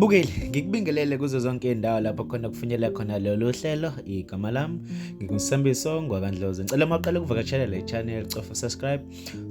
Mbukeli, ngikubingelele kuzo zonke indawo lapho khona kufinyelela khona lolu hlelo. Igama lami ngikuSambiso Ngwakandlozi. Ngicela maqale ukuvakashela le channel, cofa subscribe,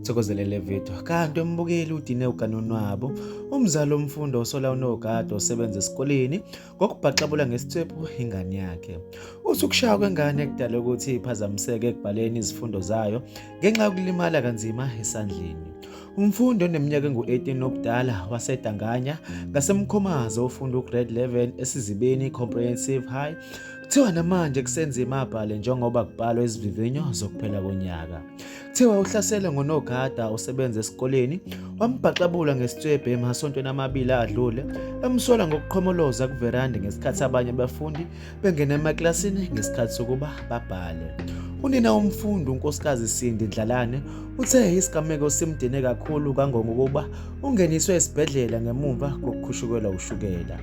thokozele le video. Kanti mbukeli udine ugane onwabo, umzali womfundi osola unogada osebenza esikoleni ngokubhaxabula ngesiswebhu ingane yakhe. Usukushaya kwengane kudala ukuthi iphazamiseke ekubhaleni izifundo zayo ngenxa yokulimala kanzima esandleni. Umfundi oneminyaka engu-18 obudala wasedanganya ngasemkhomazo ufunda ugrade 11 esizibeni comprehensive high. Kuthiwa namanje kusenzima abhale njengoba kubhalwa izivivinyo zokuphela konyaka. Kuthiwa uhlasele ngonogada osebenza esikoleni, wambhaxabula ngesiswebhu emasontweni amabili adlule, emsola ngokuqhomoloza kuveranda ngesikhathi abanye abafundi bengena emaklasini ngesikhathi sokuba babhale. Unina womfundi unkosikazi Sindi Dlalane uthe isigameko simdine kakhulu kangangokuba ungeniswe esibhedlela ngemuva kokukhushukelwa ushukela.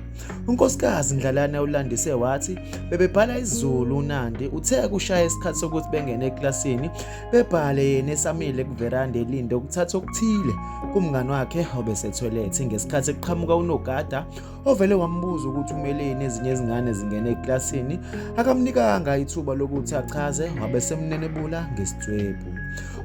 Unkosikazi Dlalane ulandise wathi bebebhala isiZulu uNandi uthe kushaya isikhathi sokuthi bengene eklasini bebhale yena esamile kuveranda elinde ukuthatha okuthile kumngane wakhe obesetoilet ngesikhathi eqhamuka unogada ovele wambuza ukuthi umeleni ezinye izingane zingene eklasini, akamnikanga ithuba lokuthi achaze wabesemnenebula ngesiswebhu.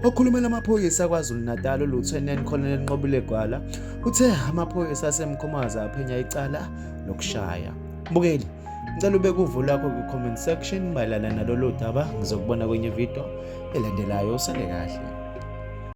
Okhulumela amaphoyisa kwaZulu Natal uLieutenant Colonel Nqobile Gwala uthe amaphoyisa asemkhomaza aphenya icala lokushaya. Mbukeli, ngicela ubeke uvo lakho ku-comment section mayelana nalolu daba. Ngizokubona kwenye video elandelayo. Usale kahle.